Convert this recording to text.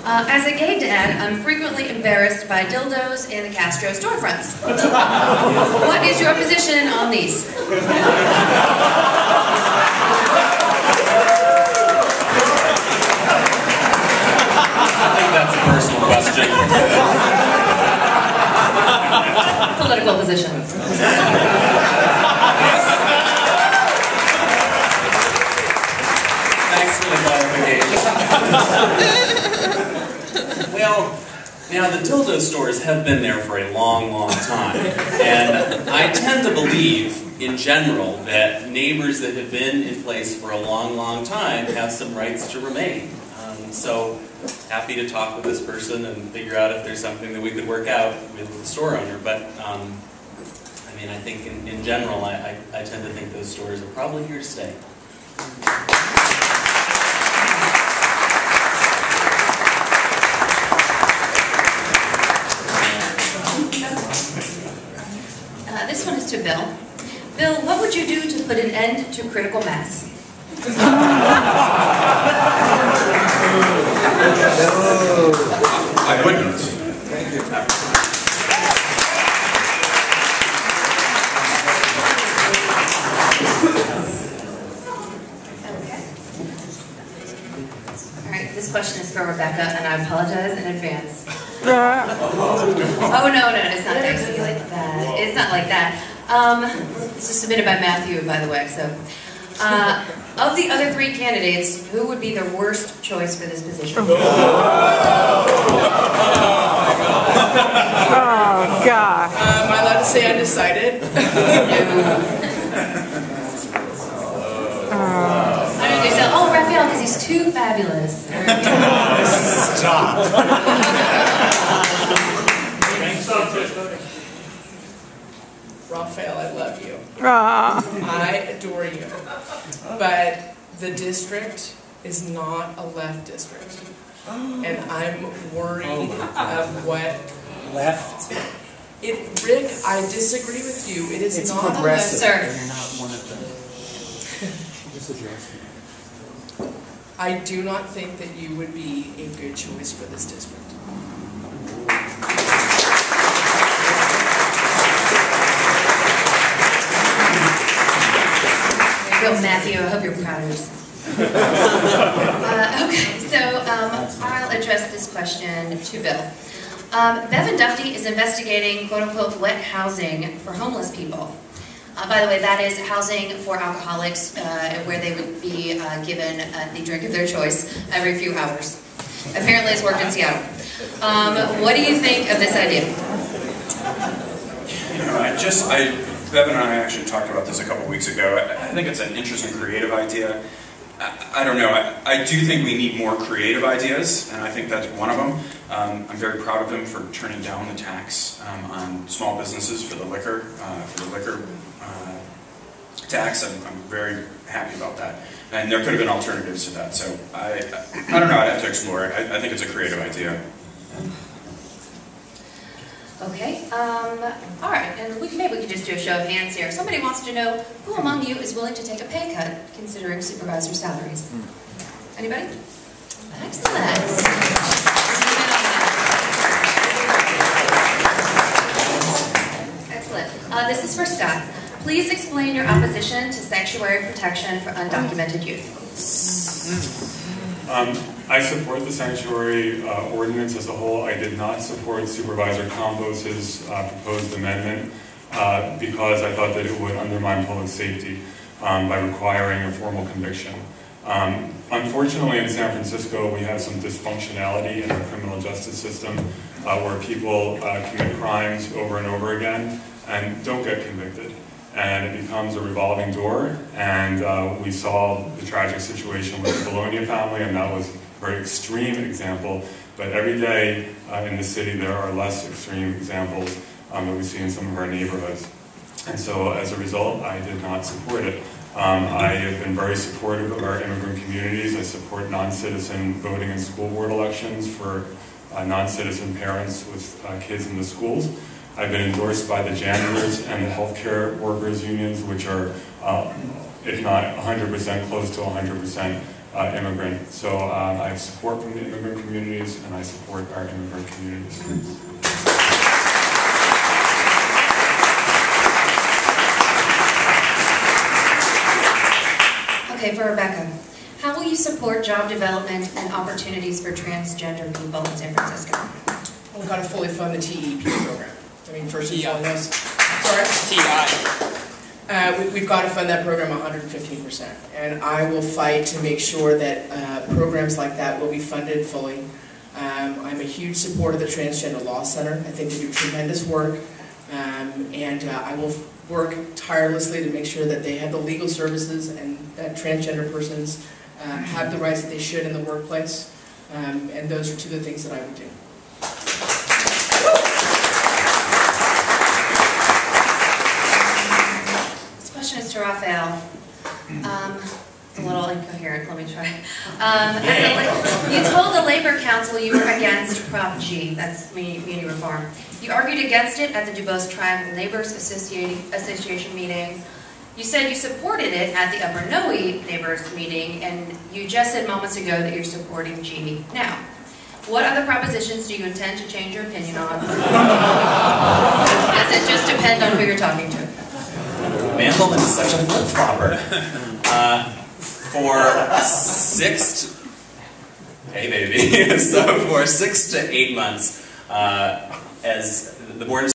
As a gay dad, I'm frequently embarrassed by dildos in the Castro storefronts. What is your position on these? I think that's a personal question. Political position. Thanks for the clarification. Well, now the dildo stores have been there for a long, long time. And I tend to believe, in general, that neighbors that have been in place for a long, long time have some rights to remain. So, happy to talk with this person and figure out if there's something that we could work out with the store owner. But, I mean, I think in general, I tend to think those stores are probably here to stay. This one is to Bill. Bill, what would you do to put an end to critical mass? I wouldn't. Okay. All right, this question is for Rebecca, and I apologize in advance. Oh, no, it's not actually like that. It's not like that. It's just submitted by Matthew, by the way, so. Of the other three candidates, who would be the worst choice for this position? Oh, God. Am I allowed to say undecided? I don't think so. Oh, Raphael, because he's too fabulous. Stop. Raphael, I love you. Aww. I adore you. But the district is not a left district. And I'm worried of what... Left? Rick, I disagree with you. It is It's not progressive. a left... You're not one of them. Just addressing. I do not think that you would be a good choice for this district. There you go, Matthew. I hope you're proud of yourself. Okay, so I'll address this question to Bill. Bevan Duffy is investigating quote-unquote wet housing for homeless people. By the way, that is housing for alcoholics where they would be given the drink of their choice every few hours. Apparently it's worked in Seattle. What do you think of this idea? You know, Bevan and I actually talked about this a couple weeks ago. I think it's an interesting, creative idea. I don't know. I do think we need more creative ideas, and I think that's one of them. I'm very proud of them for turning down the tax on small businesses for the liquor tax. I'm very happy about that. And there could have been alternatives to that. So I don't know. I'd have to explore it. I think it's a creative idea. Okay, all right, and maybe we could just do a show of hands here. Somebody wants to know who among you is willing to take a pay cut considering supervisor salaries? Anybody? Excellent. Excellent. This is for Scott. Please explain your opposition to sanctuary protection for undocumented youth. I support the sanctuary ordinance as a whole. I did not support Supervisor Campos' proposed amendment because I thought that it would undermine public safety by requiring a formal conviction. Unfortunately, in San Francisco, we have some dysfunctionality in our criminal justice system where people commit crimes over and over again and don't get convicted. And it becomes a revolving door, and we saw the tragic situation with the Bologna family, and that was a very extreme example, but every day in the city there are less extreme examples that we see in some of our neighborhoods. And so as a result, I did not support it. I have been very supportive of our immigrant communities. I support non-citizen voting in school board elections for non-citizen parents with kids in the schools. I've been endorsed by the janitors and the healthcare workers unions, which are, if not 100%, close to 100% immigrant. So I have support from the immigrant communities, and I support our immigrant communities. Okay, for Rebecca, how will you support job development and opportunities for transgender people in San Francisco? We've got to fully fund the TEP program. I mean, first and TI. foremost. Sorry? TI. We've got to fund that program 115%. And I will fight to make sure that programs like that will be funded fully. I'm a huge supporter of the Transgender Law Center. I think they do tremendous work. And I will work tirelessly to make sure that they have the legal services and that transgender persons have the rights that they should in the workplace. And those are two of the things that I would do. This question is to Raphael. It's a little incoherent, let me try. You told the Labor Council you were against Prop G, that's community reform. You argued against it at the Dubois Triangle Neighbors Association meeting. You said you supported it at the Upper Noe Neighbors meeting, and you just said moments ago that you're supporting G now. What other propositions do you intend to change your opinion on? Does it just depend on who you're talking to? Mandelman is such a flip-flopper. Hey baby. So for 6 to 8 months, as the board